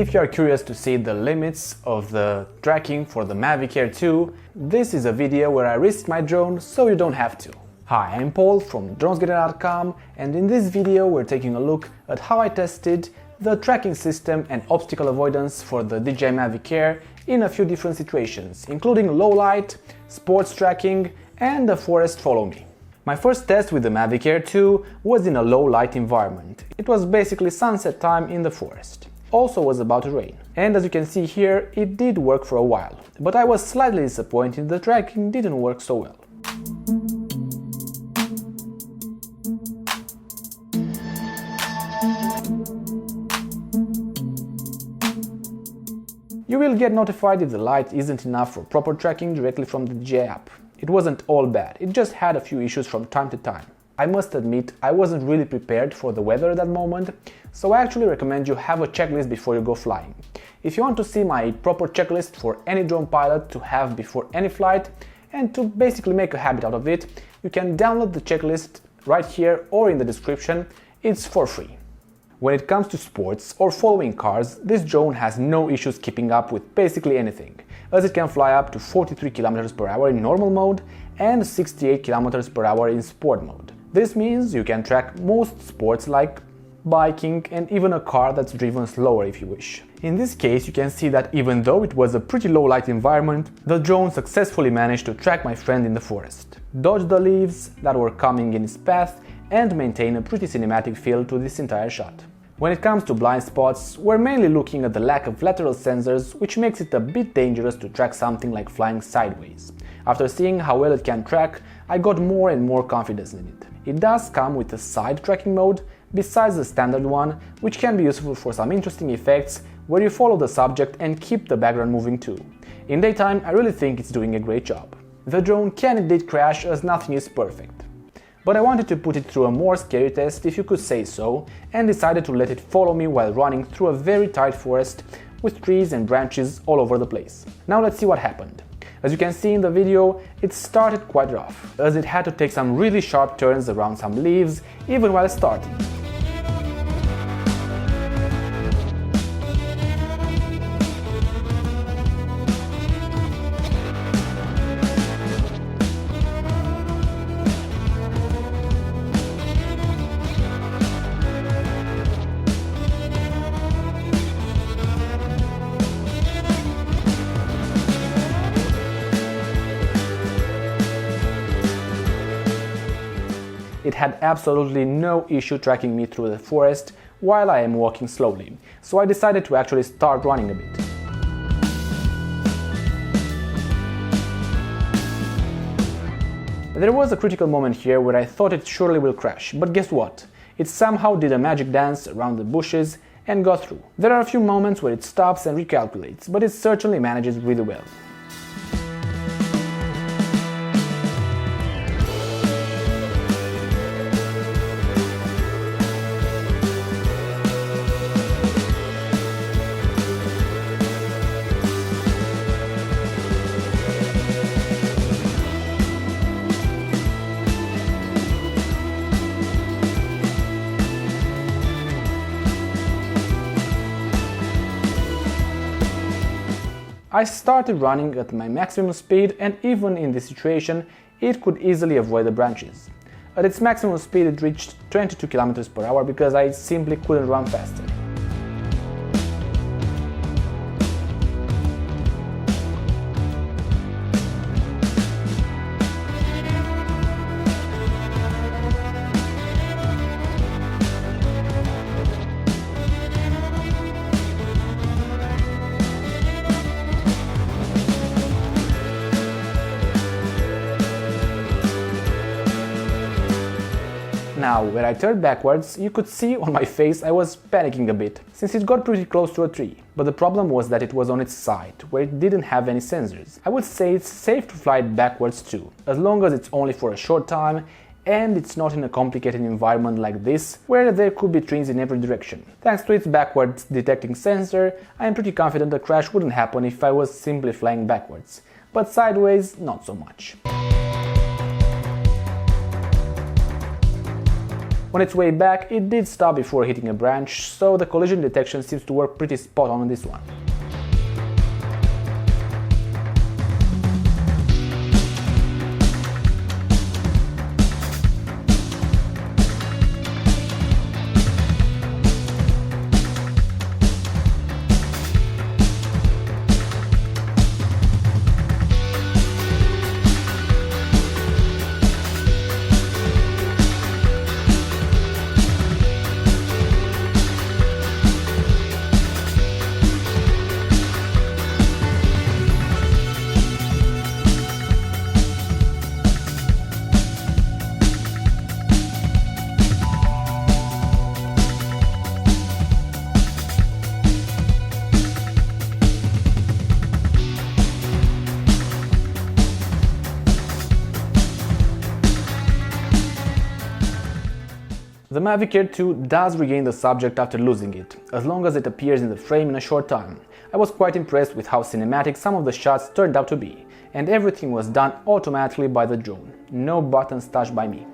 If you are curious to see the limits of the tracking for the Mavic Air 2, this is a video where I risked my drone so you don't have to. Hi, I'm Paul from dronesgetter.com, and in this video we're taking a look at how I tested the tracking system and obstacle avoidance for the DJI Mavic Air in a few different situations, including low light, sports tracking and the forest follow me. My first test with the Mavic Air 2 was in a low light environment. It was basically sunset time in the forest. Also was about to rain. And as you can see here, it did work for a while. But I was slightly disappointed the tracking didn't work so well. You will get notified if the light isn't enough for proper tracking directly from the DJI app. It wasn't all bad, it just had a few issues from time to time. I must admit, I wasn't really prepared for the weather at that moment, so I actually recommend you have a checklist before you go flying. If you want to see my proper checklist for any drone pilot to have before any flight and to basically make a habit out of it, you can download the checklist right here or in the description. It's for free. When it comes to sports or following cars, this drone has no issues keeping up with basically anything, as it can fly up to 43 km per hour in normal mode and 68 km per hour in sport mode. This means you can track most sports like biking and even a car that's driven slower if you wish. In this case, you can see that even though it was a pretty low light environment, the drone successfully managed to track my friend in the forest, dodge the leaves that were coming in his path and maintain a pretty cinematic feel to this entire shot. When it comes to blind spots, we're mainly looking at the lack of lateral sensors, which makes it a bit dangerous to track something like flying sideways. After seeing how well it can track, I got more and more confidence in it. It does come with a side tracking mode, besides the standard one, which can be useful for some interesting effects where you follow the subject and keep the background moving too. In daytime, I really think it's doing a great job. The drone can indeed crash, as nothing is perfect. But I wanted to put it through a more scary test, if you could say so, and decided to let it follow me while running through a very tight forest with trees and branches all over the place. Now let's see what happened. As you can see in the video, it started quite rough, as it had to take some really sharp turns around some leaves even while starting. It had absolutely no issue tracking me through the forest while I am walking slowly, so I decided to actually start running a bit. There was a critical moment here where I thought it surely will crash, but guess what? It somehow did a magic dance around the bushes and got through. There are a few moments where it stops and recalculates, but it certainly manages really well. I started running at my maximum speed, and even in this situation, it could easily avoid the branches. At its maximum speed it reached 22 km per hour because I simply couldn't run faster. Now, when I turned backwards, you could see on my face I was panicking a bit, since it got pretty close to a tree. But the problem was that it was on its side, where it didn't have any sensors. I would say it's safe to fly it backwards too, as long as it's only for a short time and it's not in a complicated environment like this, where there could be trees in every direction. Thanks to its backwards detecting sensor, I am pretty confident the crash wouldn't happen if I was simply flying backwards, but sideways not so much. On its way back, it did stop before hitting a branch, so the collision detection seems to work pretty spot on this one. The Mavic Air 2 does regain the subject after losing it, as long as it appears in the frame in a short time. I was quite impressed with how cinematic some of the shots turned out to be, and everything was done automatically by the drone, no buttons touched by me.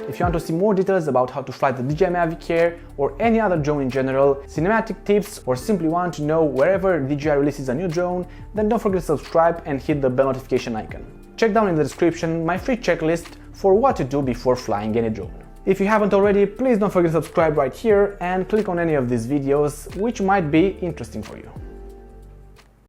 If you want to see more details about how to fly the DJI Mavic Air or any other drone in general, cinematic tips, or simply want to know wherever DJI releases a new drone, then don't forget to subscribe and hit the bell notification icon. Check down in the description my free checklist for what to do before flying any drone. If you haven't already, please don't forget to subscribe right here and click on any of these videos which might be interesting for you.